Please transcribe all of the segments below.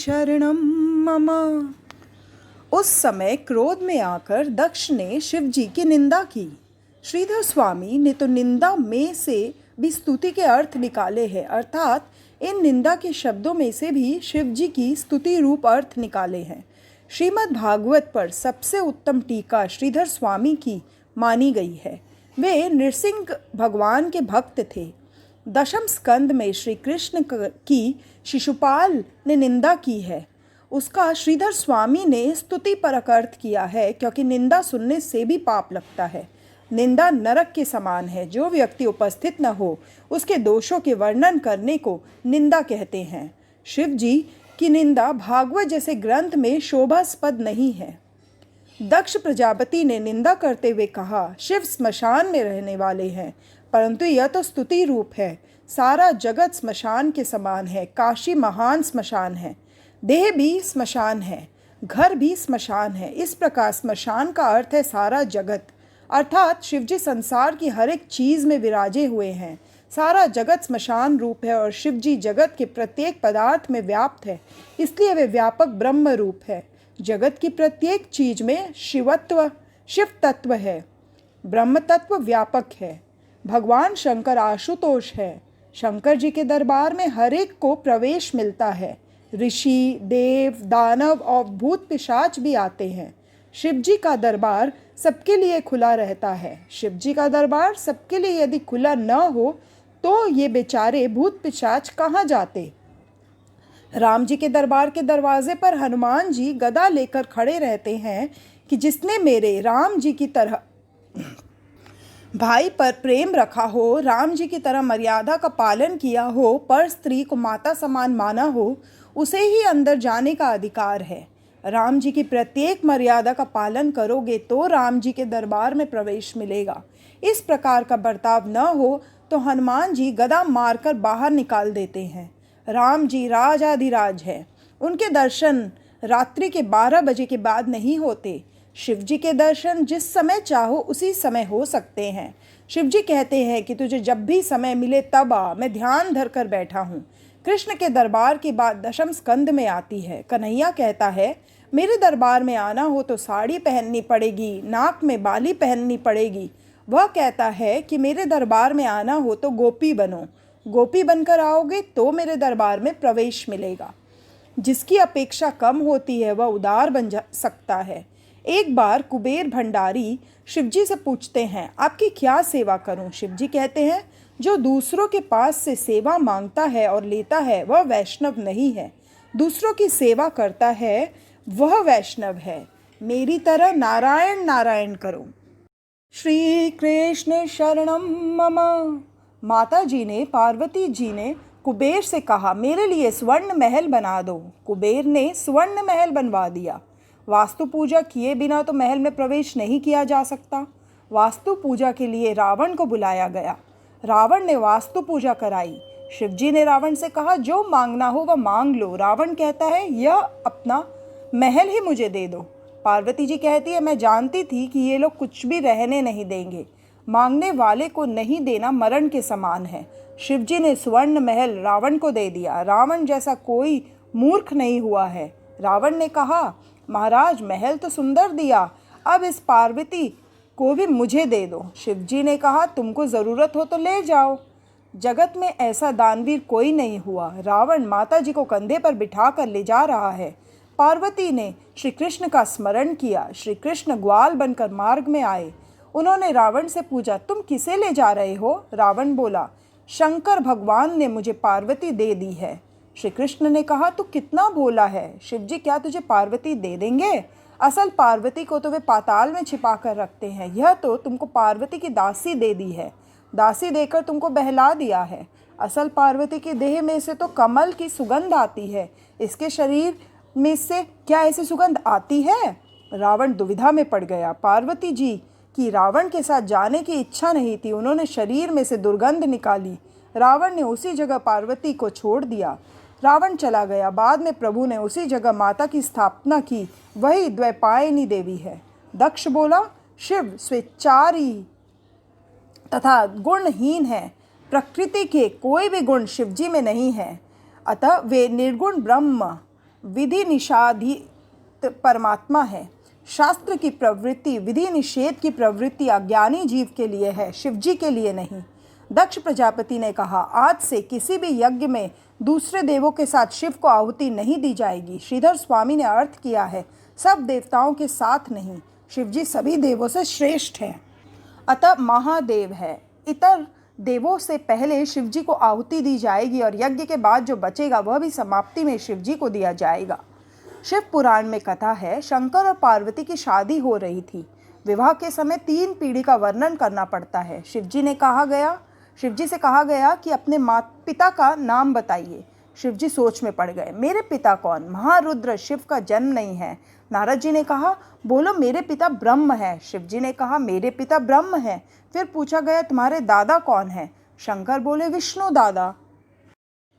शरणं मम। उस समय क्रोध में आकर दक्ष ने शिव जी की निंदा की। श्रीधर स्वामी ने तो निंदा में से भी स्तुति के अर्थ निकाले हैं, अर्थात इन निंदा के शब्दों में से भी शिव जी की स्तुति रूप अर्थ निकाले हैं। श्रीमद् भागवत पर सबसे उत्तम टीका श्रीधर स्वामी की मानी गई है। वे नृसिंह भगवान के भक्त थे। दशम स्कंद में श्री कृष्ण की शिशुपाल ने निंदा की है, उसका श्रीधर स्वामी ने स्तुति परक अर्थ किया है, क्योंकि निंदा सुनने से भी पाप लगता है। निंदा नरक के समान है। जो व्यक्ति उपस्थित न हो उसके दोषों के वर्णन करने को निंदा कहते हैं। शिव जी की निंदा भागवत जैसे ग्रंथ में शोभास्पद नहीं है। दक्ष प्रजापति ने निंदा करते हुए कहा, शिव स्मशान में रहने वाले हैं, परंतु यह तो स्तुति रूप है। सारा जगत स्मशान के समान है। काशी महान स्मशान है, देह भी स्मशान है, घर भी स्मशान है। इस प्रकार स्मशान का अर्थ है सारा जगत, अर्थात शिवजी संसार की हर एक चीज़ में विराजे हुए हैं। सारा जगत स्मशान रूप है और शिवजी जगत के प्रत्येक पदार्थ में व्याप्त है, इसलिए वे व्यापक ब्रह्म रूप है। जगत की प्रत्येक चीज में शिव तत्व है, ब्रह्म तत्व व्यापक है। भगवान शंकर आशुतोष है। शंकर जी के दरबार में हर एक को प्रवेश मिलता है। ऋषि, देव, दानव और भूत पिशाच भी आते हैं। शिव जी का दरबार सबके लिए खुला रहता है। शिव जी का दरबार सबके लिए यदि खुला न हो तो ये बेचारे भूत पिशाच कहाँ जाते। राम जी के दरबार के दरवाजे पर हनुमान जी गदा लेकर खड़े रहते हैं कि जिसने मेरे राम जी की तरह भाई पर प्रेम रखा हो, राम जी की तरह मर्यादा का पालन किया हो, पर स्त्री को माता समान माना हो, उसे ही अंदर जाने का अधिकार है। राम जी की प्रत्येक मर्यादा का पालन करोगे तो राम जी के दरबार में प्रवेश मिलेगा। इस प्रकार का बर्ताव न हो तो हनुमान जी गदा मारकर बाहर निकाल देते हैं। राम जी राजाधिराज है। उनके दर्शन रात्रि के 12 बजे के बाद नहीं होते। शिव जी के दर्शन जिस समय चाहो उसी समय हो सकते हैं। शिव जी कहते हैं कि तुझे जब भी समय मिले तब आ, मैं ध्यान धर कर बैठा हूँ। कृष्ण के दरबार की बात दशम स्कंद में आती है। कन्हैया कहता है, मेरे दरबार में आना हो तो साड़ी पहननी पड़ेगी, नाक में बाली पहननी पड़ेगी। वह कहता है कि मेरे दरबार में आना हो तो गोपी बनो, गोपी बनकर आओगे तो मेरे दरबार में प्रवेश मिलेगा। जिसकी अपेक्षा कम होती है वह उदार बन सकता है। एक बार कुबेर भंडारी शिवजी से पूछते हैं, आपकी क्या सेवा करूं? शिवजी कहते हैं, जो दूसरों के पास से सेवा मांगता है और लेता है वह वैष्णव नहीं है, दूसरों की सेवा करता है वह वैष्णव है। मेरी तरह नारायण नारायण करो। श्री कृष्ण शरणम मम। माता जी ने, पार्वती जी ने कुबेर से कहा, मेरे लिए स्वर्ण महल बना दो। कुबेर ने स्वर्ण महल बनवा दिया। वास्तु पूजा किए बिना तो महल में प्रवेश नहीं किया जा सकता। वास्तु पूजा के लिए रावण को बुलाया गया। रावण ने वास्तु पूजा कराई। शिवजी ने रावण से कहा, जो मांगना हो वह मांग लो। रावण कहता है, यह अपना महल ही मुझे दे दो। पार्वती जी कहती है, मैं जानती थी कि ये लोग कुछ भी रहने नहीं देंगे। मांगने वाले को नहीं देना मरण के समान है। शिवजी ने स्वर्ण महल रावण को दे दिया। रावण जैसा कोई मूर्ख नहीं हुआ है। रावण ने कहा, महाराज महल तो सुंदर दिया, अब इस पार्वती को भी मुझे दे दो। शिवजी ने कहा, तुमको ज़रूरत हो तो ले जाओ। जगत में ऐसा दानवीर कोई नहीं हुआ। रावण माता जी को कंधे पर बिठा कर ले जा रहा है। पार्वती ने श्री कृष्ण का स्मरण किया। श्री कृष्ण ग्वाल बनकर मार्ग में आए। उन्होंने रावण से पूछा, तुम किसे ले जा रहे हो? रावण बोला, शंकर भगवान ने मुझे पार्वती दे दी है। श्री कृष्ण ने कहा, तू कितना भोला है। शिवजी क्या तुझे पार्वती दे देंगे? असल पार्वती को तो वे पाताल में छिपा कर रखते हैं। यह तो तुमको पार्वती की दासी दे दी है। दासी देकर तुमको बहला दिया है। असल पार्वती की देह में से तो कमल की सुगंध आती है। इसके शरीर में से क्या ऐसी सुगंध आती है? रावण दुविधा में पड़ गया। पार्वती जी की रावण के साथ जाने की इच्छा नहीं थी। उन्होंने शरीर में से दुर्गंध निकाली। रावण ने उसी जगह पार्वती को छोड़ दिया। रावण चला गया। बाद में प्रभु ने उसी जगह माता की स्थापना की। वही द्वैपायनी देवी है। दक्ष बोला, शिव स्वेच्छाचारी तथा गुणहीन है। प्रकृति के कोई भी गुण शिवजी में नहीं है, अतः वे निर्गुण ब्रह्म विधि निषाधित परमात्मा है। शास्त्र की प्रवृत्ति, विधि निषेध की प्रवृत्ति अज्ञानी जीव के लिए है, शिवजी के लिए नहीं। दक्ष प्रजापति ने कहा, आज से किसी भी यज्ञ में दूसरे देवों के साथ शिव को आहुति नहीं दी जाएगी। श्रीधर स्वामी ने अर्थ किया है, सब देवताओं के साथ नहीं, शिवजी सभी देवों से श्रेष्ठ हैं, अतः महादेव है। इतर देवों से पहले शिवजी को आहुति दी जाएगी और यज्ञ के बाद जो बचेगा वह भी समाप्ति में शिवजी को दिया जाएगा। शिव पुराण में कथा है, शंकर और पार्वती की शादी हो रही थी। विवाह के समय 3 पीढ़ी का वर्णन करना पड़ता है। शिवजी से कहा गया कि अपने पिता का नाम बताइए। शिवजी सोच में पड़ गए, मेरे पिता कौन? महारुद्र, शिव का जन्म नहीं है। नारद जी ने कहा, बोलो मेरे पिता ब्रह्म है। शिवजी ने कहा, मेरे पिता ब्रह्म है। फिर पूछा गया, तुम्हारे दादा कौन है? शंकर बोले, विष्णु दादा।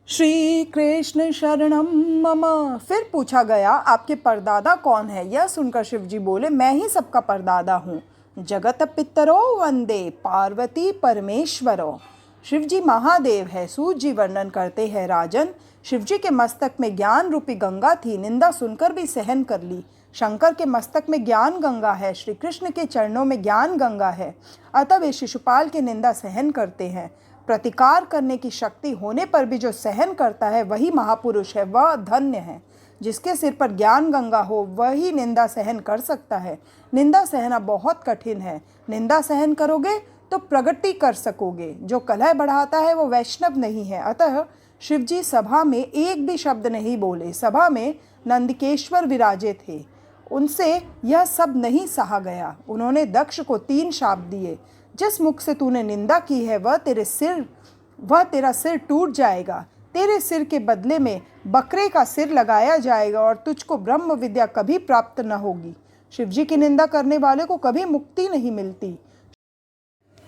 श्री कृष्ण शरणम मम। फिर पूछा गया, आपके परदादा कौन है? यह सुनकर शिवजी बोले, मैं ही सबका परदादा हूँ। जगत पितरो वंदे पार्वती परमेश्वरो। शिवजी महादेव है। सूत जी वर्णन करते हैं, राजन, शिवजी के मस्तक में ज्ञान रूपी गंगा थी, निंदा सुनकर भी सहन कर ली। शंकर के मस्तक में ज्ञान गंगा है, श्री कृष्ण के चरणों में ज्ञान गंगा है, अतः वे शिशुपाल की निंदा सहन करते हैं। प्रतिकार करने की शक्ति होने पर भी जो सहन करता है वही महापुरुष है, वह धन्य है। जिसके सिर पर ज्ञान गंगा हो वही निंदा सहन कर सकता है। निंदा सहना बहुत कठिन है। निंदा सहन करोगे तो प्रगति कर सकोगे। जो कलह बढ़ाता है वो वैष्णव नहीं है। अतः शिवजी सभा में एक भी शब्द नहीं बोले। सभा में नंदिकेश्वर विराजे थे, उनसे यह सब नहीं सहा गया। उन्होंने दक्ष को 3 शाप दिए, जिस मुख से तूने निंदा की है वह तेरा सिर टूट जाएगा। तेरे सिर के बदले में बकरे का सिर लगाया जाएगा और तुझको ब्रह्म विद्या कभी प्राप्त न होगी। शिवजी की निंदा करने वाले को कभी मुक्ति नहीं मिलती।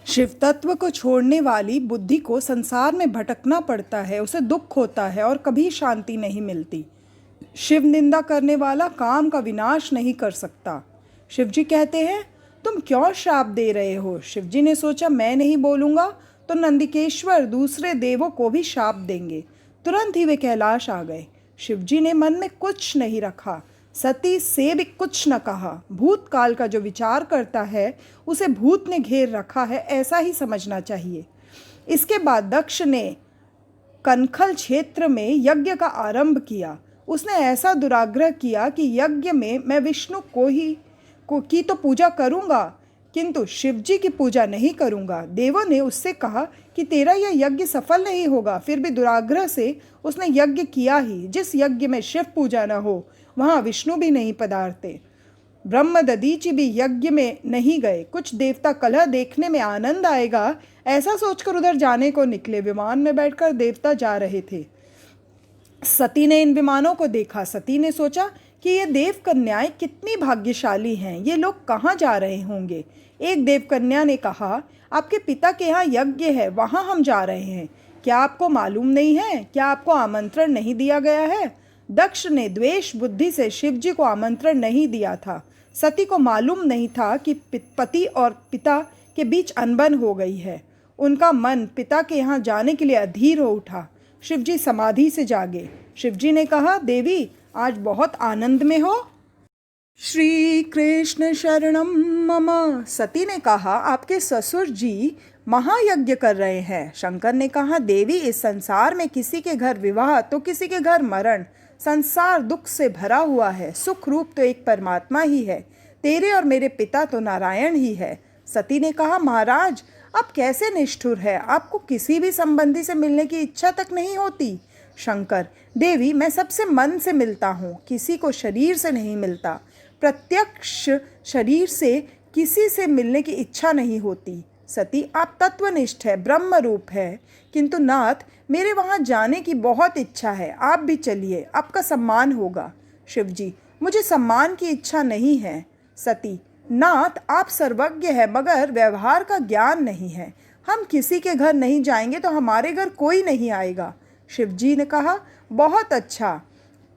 शिव तत्व को छोड़ने वाली बुद्धि को संसार में भटकना पड़ता है, उसे दुख होता है और कभी शांति नहीं मिलती। शिव निंदा करने वाला काम का विनाश नहीं कर सकता। शिवजी कहते हैं, तुम क्यों श्राप दे रहे हो? शिवजी ने सोचा, मैं नहीं बोलूँगा तो नंदिकेश्वर दूसरे देवों को भी शाप देंगे। तुरंत ही वे कैलाश आ गए। शिवजी ने मन में कुछ नहीं रखा, सती से भी कुछ न कहा। भूतकाल का जो विचार करता है उसे भूत ने घेर रखा है, ऐसा ही समझना चाहिए। इसके बाद दक्ष ने कनखल क्षेत्र में यज्ञ का आरंभ किया। उसने ऐसा दुराग्रह किया कि यज्ञ में मैं विष्णु की तो पूजा करूँगा, किंतु शिवजी की पूजा नहीं करूँगा। देवों ने उससे कहा कि तेरा यह यज्ञ सफल नहीं होगा। फिर भी दुराग्रह से उसने यज्ञ किया ही। जिस यज्ञ में शिव पूजा न हो वहाँ विष्णु भी नहीं पधारते। ब्रह्म दधीचि भी यज्ञ में नहीं गए। कुछ देवता कलह देखने में आनंद आएगा ऐसा सोचकर उधर जाने को निकले। विमान में बैठकर देवता जा रहे थे। सती ने इन विमानों को देखा। सती ने सोचा कि ये देव कन्याएं कितनी भाग्यशाली हैं, ये लोग कहाँ जा रहे होंगे। एक देव कन्या ने कहा, आपके पिता के यहाँ यज्ञ है, वहाँ हम जा रहे हैं। क्या आपको मालूम नहीं है? क्या आपको आमंत्रण नहीं दिया गया है? दक्ष ने द्वेष बुद्धि से शिवजी को आमंत्रण नहीं दिया था। सती को मालूम नहीं था कि पति और पिता के बीच अनबन हो गई है। उनका मन पिता के यहाँ जाने के लिए अधीर हो उठा। शिवजी समाधि से जागे। शिवजी ने कहा, देवी आज बहुत आनंद में हो। श्री कृष्ण शरणम मम। सती ने कहा, आपके ससुर जी महायज्ञ कर रहे हैं। शंकर ने कहा, देवी इस संसार में किसी के घर विवाह तो किसी के घर मरण। संसार दुख से भरा हुआ है। सुख रूप तो एक परमात्मा ही है। तेरे और मेरे पिता तो नारायण ही है। सती ने कहा, महाराज आप कैसे निष्ठुर है, आपको किसी भी संबंधी से मिलने की इच्छा तक नहीं होती। शंकर, देवी मैं सबसे मन से मिलता हूँ, किसी को शरीर से नहीं मिलता। प्रत्यक्ष शरीर से किसी से मिलने की इच्छा नहीं होती। सती, आप तत्वनिष्ठ है, ब्रह्म रूप है, किंतु नाथ मेरे वहाँ जाने की बहुत इच्छा है, आप भी चलिए, आपका सम्मान होगा। शिवजी, मुझे सम्मान की इच्छा नहीं है। सती, नाथ आप सर्वज्ञ है मगर व्यवहार का ज्ञान नहीं है। हम किसी के घर नहीं जाएंगे तो हमारे घर कोई नहीं आएगा। शिवजी ने कहा, बहुत अच्छा,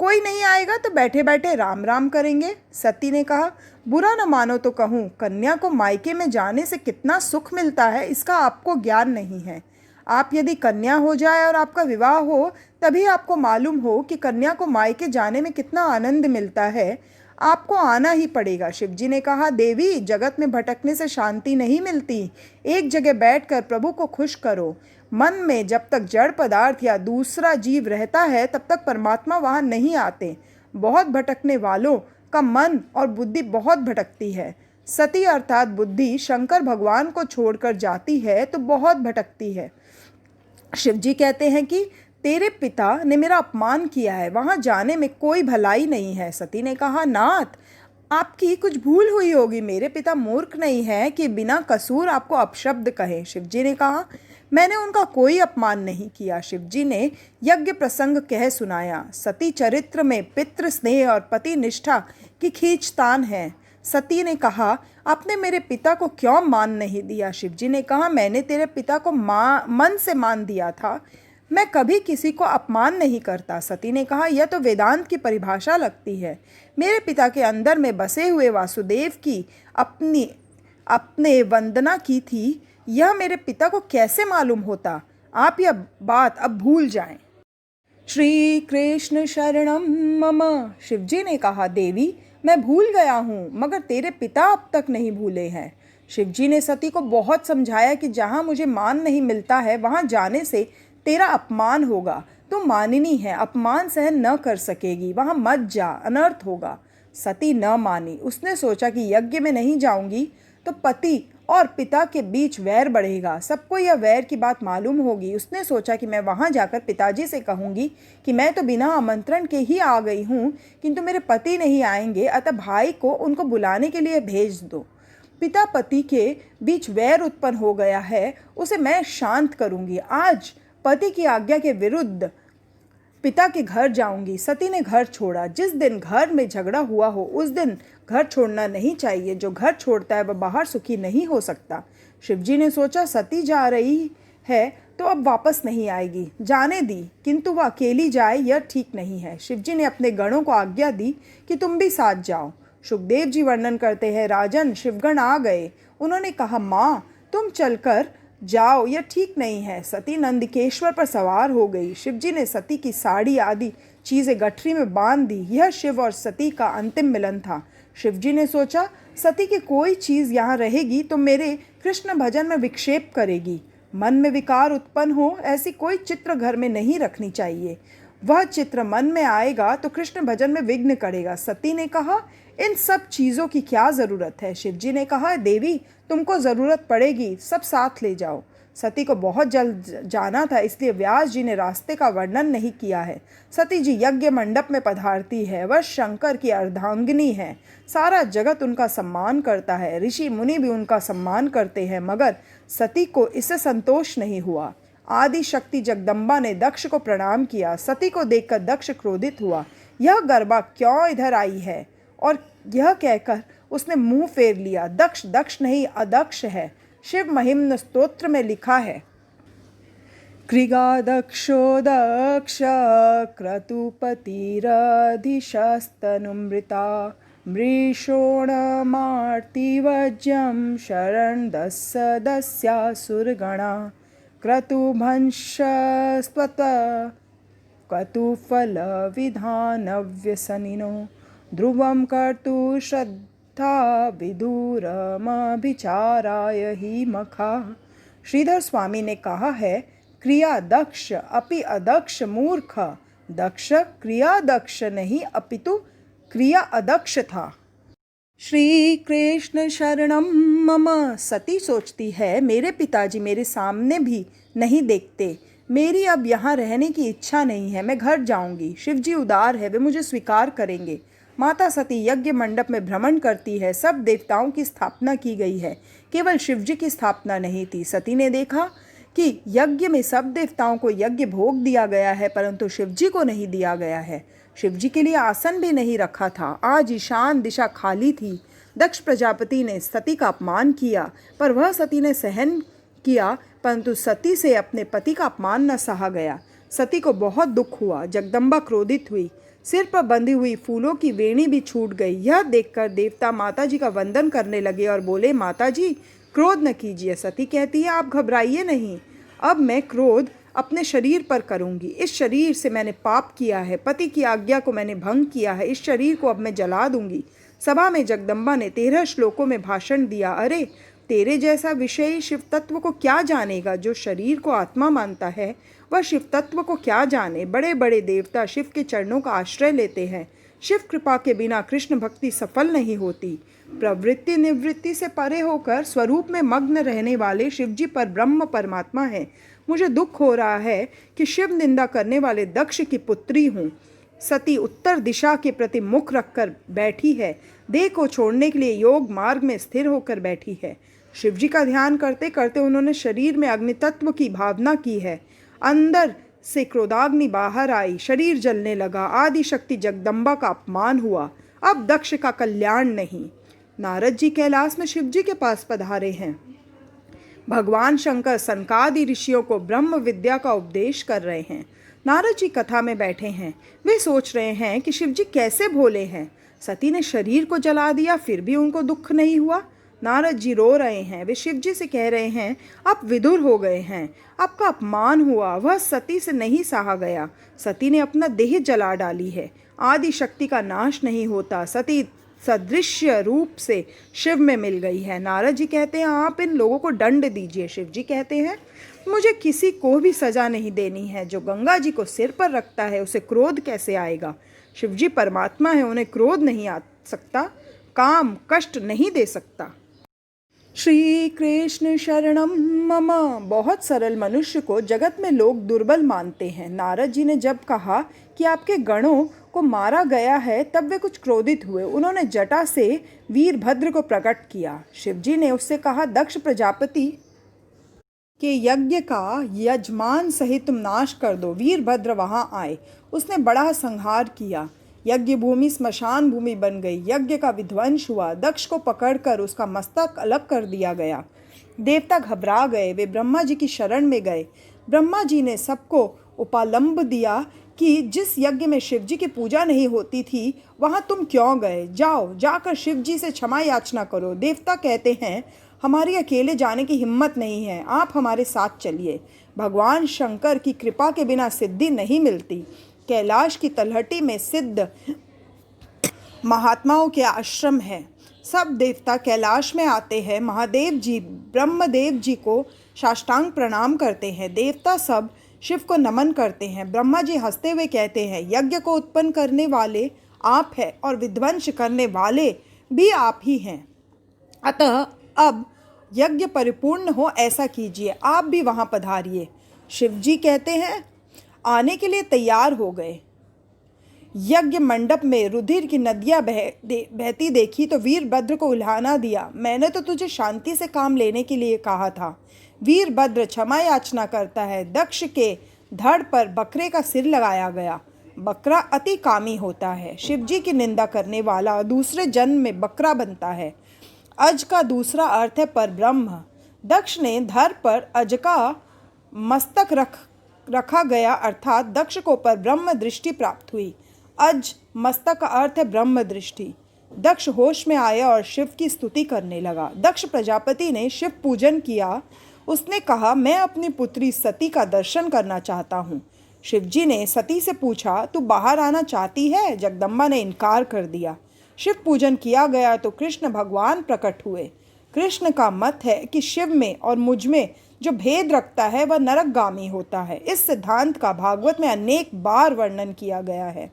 कोई नहीं आएगा तो बैठे बैठे राम राम करेंगे। सती ने कहा, बुरा न मानो तो कहूँ, कन्या को मायके में जाने से कितना सुख मिलता है इसका आपको ज्ञान नहीं है। आप यदि कन्या हो जाए और आपका विवाह हो तभी आपको मालूम हो कि कन्या को मायके जाने में कितना आनंद मिलता है। आपको आना ही पड़ेगा। शिवजी ने कहा, देवी, जगत में भटकने से शांति नहीं मिलती। एक जगह बैठकर प्रभु को खुश करो। मन में जब तक जड़ पदार्थ या दूसरा जीव रहता है तब तक परमात्मा वहाँ नहीं आते। बहुत भटकने वालों का मन और बुद्धि बहुत भटकती है। सती अर्थात बुद्धि शंकर भगवान को छोड़कर जाती है तो बहुत भटकती है। शिवजी कहते हैं कि तेरे पिता ने मेरा अपमान किया है, वहाँ जाने में कोई भलाई नहीं है। सती ने कहा, नाथ, आपकी कुछ भूल हुई होगी। मेरे पिता मूर्ख नहीं है कि बिना कसूर आपको अपशब्द कहें। शिवजी ने कहा, मैंने उनका कोई अपमान नहीं किया। शिवजी ने यज्ञ प्रसंग कह सुनाया। सती चरित्र में पितृ स्नेह और पति निष्ठा की खींचतान है। सती ने कहा, आपने मेरे पिता को क्यों मान नहीं दिया? शिवजी ने कहा, मैंने तेरे पिता को मन से मान दिया था। मैं कभी किसी को अपमान नहीं करता। सती ने कहा, यह तो वेदांत की परिभाषा लगती है। मेरे पिता के अंदर में बसे हुए वासुदेव की अपने वंदना की थी, यह मेरे पिता को कैसे मालूम होता? आप यह बात अब भूल जाएं। श्री कृष्ण शरणम मम। शिवजी ने कहा, देवी, मैं भूल गया हूँ, मगर तेरे पिता अब तक नहीं भूले हैं। शिवजी ने सती को बहुत समझाया कि जहाँ मुझे मान नहीं मिलता है वहाँ जाने से तेरा अपमान होगा। तुम मानिनी है, अपमान सहन न कर सकेगी, वहाँ मत जा, अनर्थ होगा। सती न मानी। उसने सोचा कि यज्ञ में नहीं जाऊंगी तो पति और पिता के बीच वैर बढ़ेगा, सबको यह वैर की बात मालूम होगी। उसने सोचा कि मैं वहाँ जाकर पिताजी से कहूँगी कि मैं तो बिना आमंत्रण के ही आ गई हूँ, किंतु मेरे पति नहीं आएंगे, अतः भाई को उनको बुलाने के लिए भेज दो। पिता पति के बीच वैर उत्पन्न हो गया है, उसे मैं शांत करूँगी। आज पति की आज्ञा के विरुद्ध पिता के घर जाऊंगी। सती ने घर छोड़ा। जिस दिन घर में झगड़ा हुआ हो उस दिन घर छोड़ना नहीं चाहिए। जो घर छोड़ता है वह बाहर सुखी नहीं हो सकता। शिवजी ने सोचा, सती जा रही है तो अब वापस नहीं आएगी, जाने दी, किंतु वह अकेली जाए यह ठीक नहीं है। शिवजी ने अपने गणों को आज्ञा दी कि तुम भी साथ जाओ। सुखदेव जी वर्णन करते हैं, राजन, शिवगण आ गए। उन्होंने कहा, माँ, तुम चलकर जाओ, यह ठीक नहीं है। सती नंदिकेश्वर पर सवार हो गई। शिवजी ने सती की साड़ी आदि चीज़ें गठरी में बांध दी। यह शिव और सती का अंतिम मिलन था। शिवजी ने सोचा, सती की कोई चीज़ यहाँ रहेगी तो मेरे कृष्ण भजन में विक्षेप करेगी। मन में विकार उत्पन्न हो ऐसी कोई चित्र घर में नहीं रखनी चाहिए। वह चित्र मन में आएगा तो कृष्ण भजन में विघ्न करेगा। सती ने कहा, इन सब चीज़ों की क्या ज़रूरत है? शिवजी ने कहा, देवी, तुमको ज़रूरत पड़ेगी, सब साथ ले जाओ। सती को बहुत जल्द जाना था, इसलिए व्यास जी ने रास्ते का वर्णन नहीं किया है। सती जी यज्ञ मंडप में पधारती है। वह शंकर की अर्धांगिनी है। सारा जगत उनका सम्मान करता है, ऋषि मुनि भी उनका सम्मान करते हैं, मगर सती को इससे संतोष नहीं हुआ। आदि शक्ति जगदम्बा ने दक्ष को प्रणाम किया। सती को देखकर दक्ष क्रोधित हुआ। यह गरबा क्यों इधर आई है? और यह कहकर उसने मुंह फेर लिया। दक्ष दक्ष नहीं, अदक्ष है। शिव महिम्न स्तोत्र में लिखा है, कृगा दक्षो दक्ष क्रतुपतिरधिशस्तनुमृता मृषोणमार्तिवज्यं शरण दस्यासुरगणा क्रतुभंशस्त्वत कतुफलविधानव्यसनिनो ध्रुवं कर्तु श्रद्धा विदुरमभिचाराय ही मखा। श्रीधर स्वामी ने कहा है, क्रिया दक्ष अपि अदक्ष मूर्ख। दक्ष क्रिया दक्ष नहीं अपितु क्रिया अदक्ष था। श्री कृष्ण शरणम मम। सती सोचती है, मेरे पिताजी मेरे सामने भी नहीं देखते, मेरी अब यहाँ रहने की इच्छा नहीं है, मैं घर जाऊंगी। शिवजी उदार है, वे मुझे स्वीकार करेंगे। माता सती यज्ञ मंडप में भ्रमण करती है। सब देवताओं की स्थापना की गई है, केवल शिवजी की स्थापना नहीं थी। सती ने देखा कि यज्ञ में सब देवताओं को यज्ञ भोग दिया गया है, परंतु शिवजी को नहीं दिया गया है। शिवजी के लिए आसन भी नहीं रखा था। आज ईशान दिशा खाली थी। दक्ष प्रजापति ने सती का अपमान किया, पर वह सती ने सहन किया, परंतु सती से अपने पति का अपमान न सहा गया। सती को बहुत दुख हुआ। जगदम्बा क्रोधित हुई। सिर पर बंधी हुई फूलों की वेणी भी छूट गई। यह देखकर देवता माता जी का वंदन करने लगे और बोले, माता जी, क्रोध न कीजिए। सती कहती है, आप घबराइए नहीं, अब मैं क्रोध अपने शरीर पर करूँगी। इस शरीर से मैंने पाप किया है, पति की आज्ञा को मैंने भंग किया है, इस शरीर को अब मैं जला दूंगी। सभा में जगदम्बा ने 13 श्लोकों में भाषण दिया। अरे तेरे जैसा विषयी शिव तत्व को क्या जानेगा? जो शरीर को आत्मा मानता है वह शिव तत्व को क्या जाने? बड़े बड़े देवता शिव के चरणों का आश्रय लेते हैं। शिव कृपा के बिना कृष्ण भक्ति सफल नहीं होती। प्रवृत्ति निवृत्ति से परे होकर स्वरूप में मग्न रहने वाले शिवजी पर ब्रह्म परमात्मा है। मुझे दुख हो रहा है कि शिव निंदा करने वाले दक्ष की पुत्री हूँ। सती उत्तर दिशा के प्रति मुख रखकर बैठी है, देह को छोड़ने के लिए योग मार्ग में स्थिर होकर बैठी है। शिवजी का ध्यान करते करते उन्होंने शरीर में अग्नि तत्व की भावना की है। अंदर से क्रोधाग्नि बाहर आई, शरीर जलने लगा। आदि शक्ति जगदम्बा का अपमान हुआ। अब दक्ष का कल्याण नहीं। नारद जी कैलाश में शिवजी के पास पधारे हैं। भगवान शंकर सनकादि ऋषियों को ब्रह्म विद्या का उपदेश कर रहे हैं। नारद जी कथा में बैठे हैं। वे सोच रहे हैं कि शिवजी कैसे भोले हैं। सती ने शरीर को जला दिया, फिर भी उनको दुख नहीं हुआ। नारद जी रो रहे हैं। वे शिवजी से कह रहे हैं, आप विदुर हो गए हैं, आपका अपमान हुआ, वह सती से नहीं सहा गया। सती ने अपना देह जला डाली है। आदि शक्ति का नाश नहीं होता। सती सदृश्य रूप से शिव में मिल गई है। नारद जी कहते हैं, आप इन लोगों को दंड दीजिए। शिवजी कहते हैं, मुझे किसी को भी सजा नहीं देनी है। जो गंगा जी को सिर पर रखता है उसे क्रोध कैसे आएगा? शिवजी परमात्मा है, उन्हें क्रोध नहीं आ सकता, काम कष्ट नहीं दे सकता। श्री कृष्ण शरणम मम। बहुत सरल मनुष्य को जगत में लोग दुर्बल मानते हैं। नारद जी ने जब कहा कि आपके गणों को मारा गया है, तब वे कुछ क्रोधित हुए। उन्होंने जटा से वीरभद्र को प्रकट किया। शिवजी ने उससे कहा, दक्ष प्रजापति के यज्ञ का यजमान सहित तुम नाश कर दो। वीरभद्र वहां आए। उसने बड़ा संहार किया। यज्ञ भूमि स्मशान भूमि बन गई। यज्ञ का विध्वंस हुआ। दक्ष को पकड़कर उसका मस्तक अलग कर दिया गया। देवता घबरा गए। वे ब्रह्मा जी की शरण में गए। ब्रह्मा जी ने सबको उपालंब दिया कि जिस यज्ञ में शिवजी की पूजा नहीं होती थी वहां तुम क्यों गए? जाओ, जाकर शिवजी से क्षमा याचना करो। देवता कहते हैं, हमारी अकेले जाने की हिम्मत नहीं है, आप हमारे साथ चलिए। भगवान शंकर की कृपा के बिना सिद्धि नहीं मिलती। कैलाश की तलहटी में सिद्ध महात्माओं के आश्रम है। सब देवता कैलाश में आते हैं। महादेव जी ब्रह्मदेव जी को साष्टांग प्रणाम करते हैं। देवता सब शिव को नमन करते हैं। ब्रह्मा जी हंसते हुए कहते हैं, यज्ञ को उत्पन्न करने वाले आप हैं और विध्वंस करने वाले भी आप ही हैं। अतः अब यज्ञ परिपूर्ण हो ऐसा कीजिए, आप भी वहाँ पधारिए। शिवजी कहते हैं, आने के लिए तैयार हो गए। यज्ञ मंडप में रुधिर की नदियाँ बहती देखी तो वीरभद्र को उल्हाना दिया। मैंने तो तुझे शांति से काम लेने के लिए कहा था। वीरभद्र क्षमा याचना करता है। दक्ष के धड़ पर बकरे का सिर लगाया गया। बकरा अति कामी होता है। शिवजी की निंदा करने वाला दूसरे जन्म में बकरा बनता है। अज का दूसरा अर्थ है परब्रह्म। दक्ष ने धड़ पर अज का मस्तक रखा गया, अर्थात दक्ष को परब्रह्म दृष्टि प्राप्त हुई। अज मस्तक का अर्थ है ब्रह्म दृष्टि। दक्ष होश में आया और शिव की स्तुति करने लगा। दक्ष प्रजापति ने शिव पूजन किया। उसने कहा, मैं अपनी पुत्री सती का दर्शन करना चाहता हूँ। शिवजी ने सती से पूछा, तू बाहर आना चाहती है? जगदम्बा ने इनकार कर दिया। शिव पूजन किया गया तो कृष्ण भगवान प्रकट हुए। कृष्ण का मत है कि शिव में और मुझ में जो भेद रखता है वह नरकगामी होता है। इस सिद्धांत का भागवत में अनेक बार वर्णन किया गया है।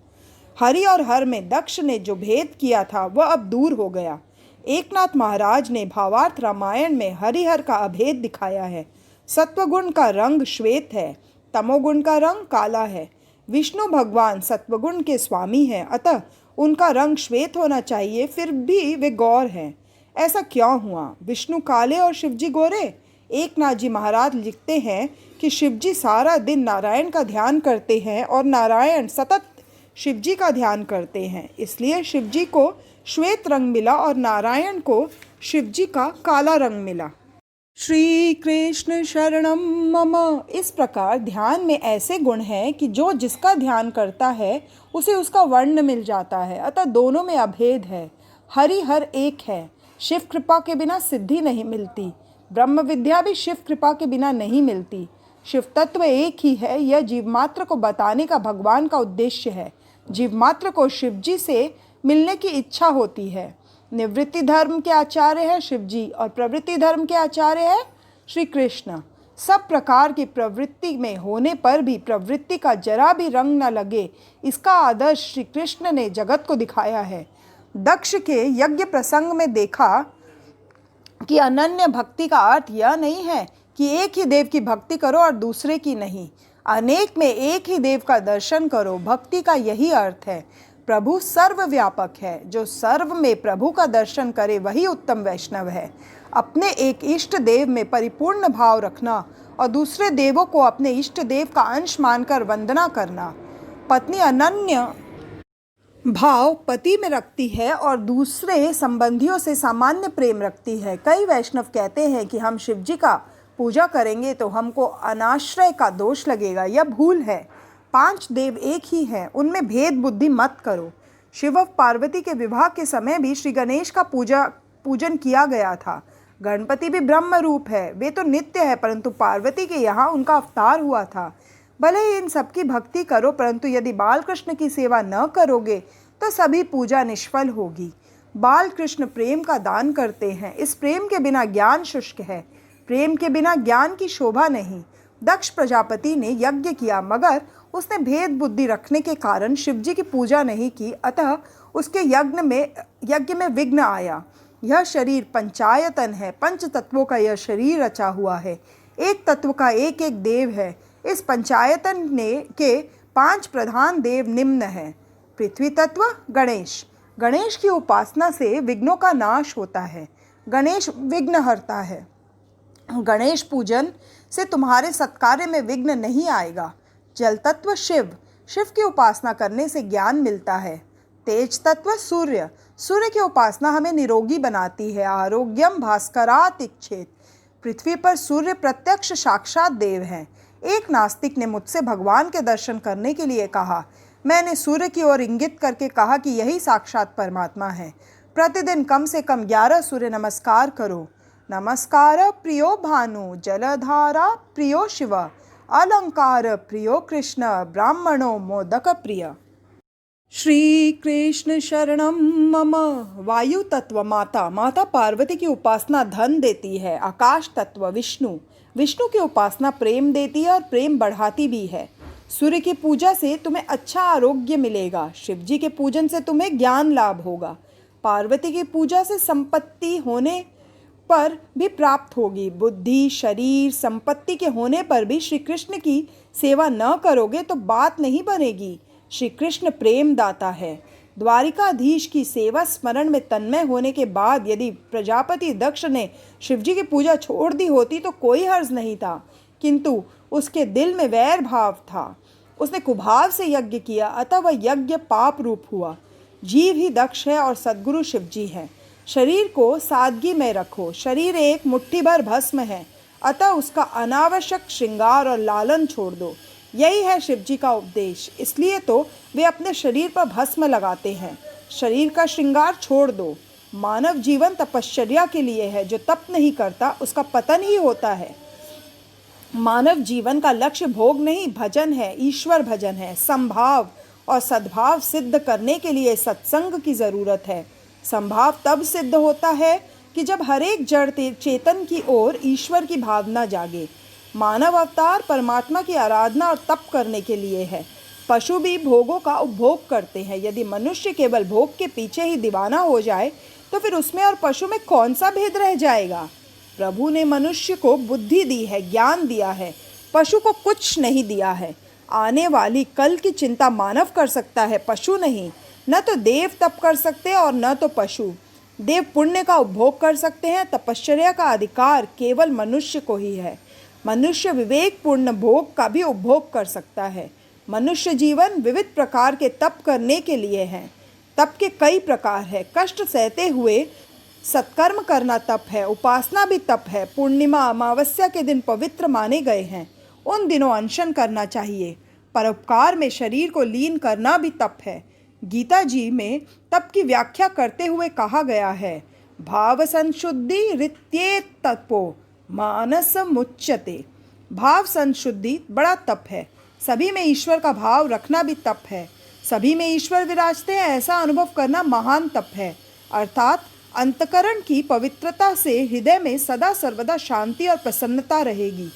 हरि और हर में दक्ष ने जो भेद किया था वह अब दूर हो गया। एकनाथ महाराज ने भावार्थ रामायण में हरिहर का अभेद दिखाया है। सत्वगुण का रंग श्वेत है, तमोगुण का रंग काला है। विष्णु भगवान सत्वगुण के स्वामी हैं, अतः उनका रंग श्वेत होना चाहिए, फिर भी वे गौर हैं। ऐसा क्यों हुआ? विष्णु काले और शिवजी गोरे? एकनाथ जी महाराज लिखते हैं कि शिवजी सारा दिन नारायण का ध्यान करते हैं और नारायण सतत शिवजी का ध्यान करते हैं, इसलिए शिवजी को श्वेत रंग मिला और नारायण को शिवजी का काला रंग मिला। श्री कृष्ण शरणम मम। इस प्रकार ध्यान में ऐसे गुण हैं कि जो जिसका ध्यान करता है उसे उसका वर्ण मिल जाता है, अतः दोनों में अभेद है। हरि हर एक है। शिव कृपा के बिना सिद्धि नहीं मिलती। ब्रह्म विद्या भी शिव कृपा के बिना नहीं मिलती। शिव तत्व एक ही है, यह जीव मात्र को बताने का भगवान का उद्देश्य है। जीव मात्र को शिव जी से मिलने की इच्छा होती है। निवृत्ति धर्म के आचार्य है शिव जी और प्रवृत्ति धर्म के आचार्य है श्री कृष्ण। सब प्रकार की प्रवृत्ति में होने पर भी प्रवृत्ति का जरा भी रंग न लगे, इसका आदर्श श्री कृष्ण ने जगत को दिखाया है। दक्ष के यज्ञ प्रसंग में देखा कि अनन्य भक्ति का अर्थ यह नहीं है कि एक ही देव की भक्ति करो और दूसरे की नहीं। अनेक में एक ही देव का दर्शन करो, भक्ति का यही अर्थ है। प्रभु सर्वव्यापक है, जो सर्व में प्रभु का दर्शन करे वही उत्तम वैष्णव है। अपने एक इष्ट देव में परिपूर्ण भाव रखना और दूसरे देवों को अपने इष्ट देव का अंश मानकर वंदना करना। पत्नी अनन्य भाव पति में रखती है और दूसरे संबंधियों से सामान्य प्रेम रखती है। कई वैष्णव कहते हैं कि हम शिव जी का पूजा करेंगे तो हमको अनाश्रय का दोष लगेगा। यह भूल है। 5 देव एक ही हैं, उनमें भेद बुद्धि मत करो। शिव और पार्वती के विवाह के समय भी श्री गणेश का पूजन किया गया था। गणपति भी ब्रह्म रूप है, वे तो नित्य है, परंतु पार्वती के यहाँ उनका अवतार हुआ था। भले ही इन सबकी भक्ति करो, परंतु यदि बाल कृष्ण की सेवा न करोगे तो सभी पूजा निष्फल होगी। बाल कृष्ण प्रेम का दान करते हैं। इस प्रेम के बिना ज्ञान शुष्क है, प्रेम के बिना ज्ञान की शोभा नहीं। दक्ष प्रजापति ने यज्ञ किया, मगर उसने भेद बुद्धि रखने के कारण शिवजी की पूजा नहीं की, अतः उसके यज्ञ में विघ्न आया। यह शरीर पंचायतन है, पंच तत्वों का यह शरीर रचा हुआ है। एक तत्व का एक एक देव है। इस पंचायतन के 5 प्रधान देव निम्न हैं। पृथ्वी तत्व गणेश। गणेश की उपासना से विघ्नों का नाश होता है। गणेश विघ्नहर्ता है। गणेश पूजन से तुम्हारे सत्कार्य में विघ्न नहीं आएगा। जल तत्व शिव। शिव की उपासना करने से ज्ञान मिलता है। तेज तत्व सूर्य। सूर्य की उपासना हमें निरोगी बनाती है। आरोग्यम भास्करात् इच्छेत्। पृथ्वी पर सूर्य प्रत्यक्ष साक्षात देव हैं। एक नास्तिक ने मुझसे भगवान के दर्शन करने के लिए कहा। मैंने सूर्य की ओर इंगित करके कहा कि यही साक्षात परमात्मा है। प्रतिदिन कम से कम 11 सूर्य नमस्कार करो। नमस्कार प्रियो भानु, जलधारा प्रियो शिव, अलंकार प्रियो कृष्ण, ब्राह्मणो मोदक प्रिय। श्री कृष्ण शरणम मम। वायु तत्व माता। माता पार्वती की उपासना धन देती है। आकाश तत्व विष्णु। विष्णु की उपासना प्रेम देती है और प्रेम बढ़ाती भी है। सूर्य की पूजा से तुम्हें अच्छा आरोग्य मिलेगा। शिव जी के पूजन से तुम्हें ज्ञान लाभ होगा। पार्वती की पूजा से संपत्ति होने पर भी प्राप्त होगी। बुद्धि, शरीर, संपत्ति के होने पर भी श्री कृष्ण की सेवा न करोगे तो बात नहीं बनेगी। श्री कृष्ण प्रेम दाता है। द्वारिकाधीश की सेवा स्मरण में तन्मय होने के बाद यदि प्रजापति दक्ष ने शिवजी की पूजा छोड़ दी होती तो कोई हर्ज नहीं था, किंतु उसके दिल में वैर भाव था। उसने कुभाव से यज्ञ किया, अतः वह यज्ञ पाप रूप हुआ। जीव ही दक्ष है और सद्गुरु शिवजी है। शरीर को सादगी में रखो। शरीर एक मुट्ठी भर भस्म है, अतः उसका अनावश्यक श्रृंगार और लालन छोड़ दो। यही है शिवजी का उपदेश। इसलिए तो वे अपने शरीर पर भस्म लगाते हैं। शरीर का श्रृंगार छोड़ दो। मानव जीवन तपश्चर्या के लिए है। जो तप नहीं करता उसका पतन ही होता है। मानव जीवन का लक्ष्य भोग नहीं, भजन है, ईश्वर भजन है। संभाव और सद्भाव सिद्ध करने के लिए सत्संग की जरूरत है। संभाव तब सिद्ध होता है कि जब हर एक जड़ चेतन की ओर ईश्वर की भावना जागे। मानव अवतार परमात्मा की आराधना और तप करने के लिए है। पशु भी भोगों का उपभोग करते हैं। यदि मनुष्य केवल भोग के पीछे ही दीवाना हो जाए तो फिर उसमें और पशु में कौन सा भेद रह जाएगा। प्रभु ने मनुष्य को बुद्धि दी है, ज्ञान दिया है, पशु को कुछ नहीं दिया है। आने वाली कल की चिंता मानव कर सकता है, पशु नहीं। न तो देव तप कर सकते और न तो पशु। देव पुण्य का उपभोग कर सकते हैं, तपश्चर्या का अधिकार केवल मनुष्य को ही है। मनुष्य विवेकपूर्ण भोग का भी उपभोग कर सकता है। मनुष्य जीवन विविध प्रकार के तप करने के लिए है। तप के कई प्रकार है। कष्ट सहते हुए सत्कर्म करना तप है। उपासना भी तप है। पूर्णिमा, अमावस्या के दिन पवित्र माने गए हैं, उन दिनों अनशन करना चाहिए। परोपकार में शरीर को लीन करना भी तप है। गीता जी में तप की व्याख्या करते हुए कहा गया है, भाव संशुद्धि रित्येत तपो मानस मुच्यते। भाव संशुद्धि बड़ा तप है। सभी में ईश्वर का भाव रखना भी तप है। सभी में ईश्वर विराजते हैं ऐसा अनुभव करना महान तप है। अर्थात अंतकरण की पवित्रता से हृदय में सदा सर्वदा शांति और प्रसन्नता रहेगी।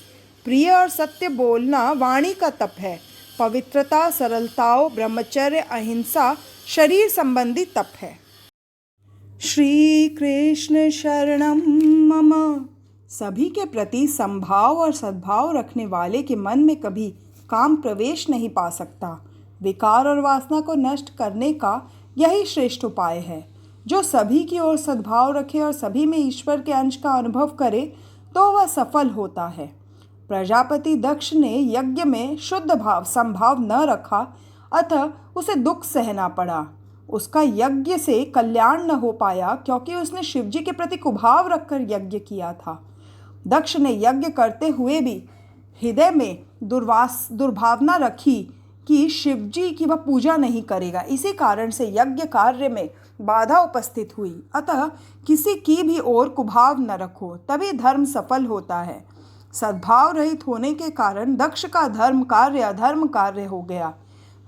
प्रिय और सत्य बोलना वाणी का तप है। पवित्रता, सरलताओं, ब्रह्मचर्य, अहिंसा शरीर संबंधी तप है। श्री कृष्ण शरणम मम। सभी के प्रति समभाव और सद्भाव रखने वाले के मन में कभी काम प्रवेश नहीं पा सकता। विकार और वासना को नष्ट करने का यही श्रेष्ठ उपाय है। जो सभी की ओर सद्भाव रखे और सभी में ईश्वर के अंश का अनुभव करे तो वह सफल होता है। प्रजापति दक्ष ने यज्ञ में शुद्ध भाव समभाव न रखा, अतः उसे दुख सहना पड़ा। उसका यज्ञ से कल्याण न हो पाया क्योंकि उसने शिवजी के प्रति कुभाव रखकर यज्ञ किया था। दक्ष ने यज्ञ करते हुए भी हृदय में दुर्भावना रखी कि शिवजी की वह पूजा नहीं करेगा। इसी कारण से यज्ञ कार्य में बाधा उपस्थित हुई। अतः किसी की भी ओर कुभाव न रखो, तभी धर्म सफल होता है। सद्भाव रहित होने के कारण दक्ष का धर्म कार्य अधर्म कार्य हो गया।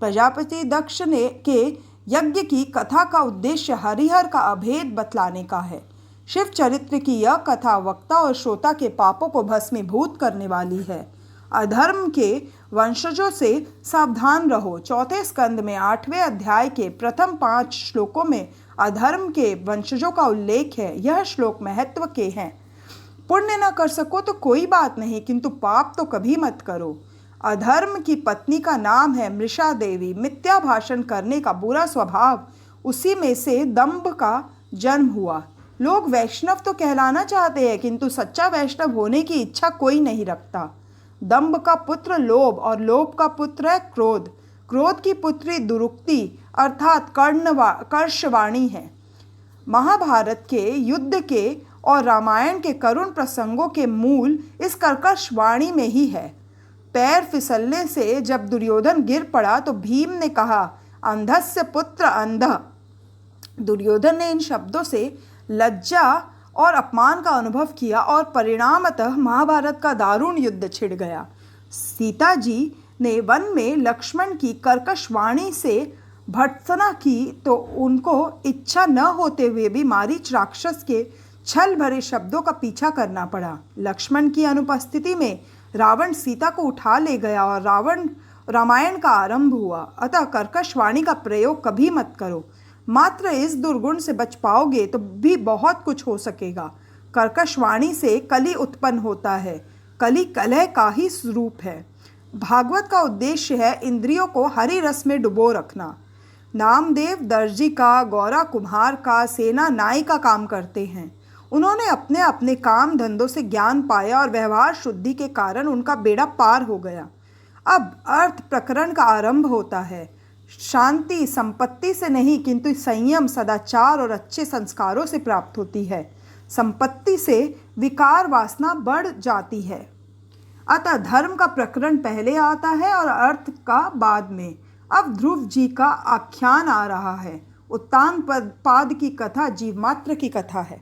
प्रजापति दक्ष ने के यज्ञ की कथा का उद्देश्य हरिहर का अभेद बतलाने का है। शिव चरित्र की यह कथा वक्ता और श्रोता के पापों को भस्मीभूत करने वाली है। अधर्म के वंशजों से सावधान रहो। चौथे स्कंद में 8वें अध्याय के प्रथम 5 श्लोकों में अधर्म के वंशजों का उल्लेख है। यह श्लोक महत्व के हैं। पुण्य न कर सको तो कोई बात नहीं, किंतु पाप तो कभी मत करो। अधर्म की पत्नी का नाम है मृषा देवी। मिथ्या भाषण करने का बुरा स्वभाव, उसी में से दंभ का जन्म हुआ। लोग वैष्णव तो कहलाना चाहते हैं किंतु सच्चा वैष्णव होने की इच्छा कोई नहीं रखता। दंभ का पुत्र लोभ और लोभ का पुत्र है क्रोध। क्रोध की पुत्री दुरुक्ति अर्थात कर्षवाणी है। महाभारत के युद्ध के और रामायण के करुण प्रसंगों के मूल इस कर्कश वाणी में ही है। पैर फिसलने से जब दुर्योधन गिर पड़ा तो भीम ने कहा, अंधस्य पुत्र अंध। दुर्योधन ने इन शब्दों से लज्जा और अपमान का अनुभव किया और परिणामतः महाभारत का दारुण युद्ध छिड़ गया। सीता जी ने वन में लक्ष्मण की कर्कश वाणी से भर्त्सना की तो उनको इच्छा न होते हुए भी मारीच राक्षस के छल भरे शब्दों का पीछा करना पड़ा। लक्ष्मण की अनुपस्थिति में रावण सीता को उठा ले गया और रामायण का आरंभ हुआ। अतः कर्कश वाणी का प्रयोग कभी मत करो। मात्र इस दुर्गुण से बच पाओगे तो भी बहुत कुछ हो सकेगा। कर्कश वाणी से कली उत्पन्न होता है। कली कलह का ही स्वरूप है। भागवत का उद्देश्य है इंद्रियों को हरि रस में डुबो रखना। नामदेव दर्जी का, गौरा कुम्हार का, सेना नाई का काम करते हैं। उन्होंने अपने अपने काम धंधों से ज्ञान पाया और व्यवहार शुद्धि के कारण उनका बेड़ा पार हो गया। अब अर्थ प्रकरण का आरंभ होता है। शांति संपत्ति से नहीं किंतु संयम, सदाचार और अच्छे संस्कारों से प्राप्त होती है। संपत्ति से विकार वासना बढ़ जाती है। अतः धर्म का प्रकरण पहले आता है और अर्थ का बाद में। अब ध्रुव जी का आख्यान आ रहा है। उत्तान पाद की कथा जीव मात्र की कथा है।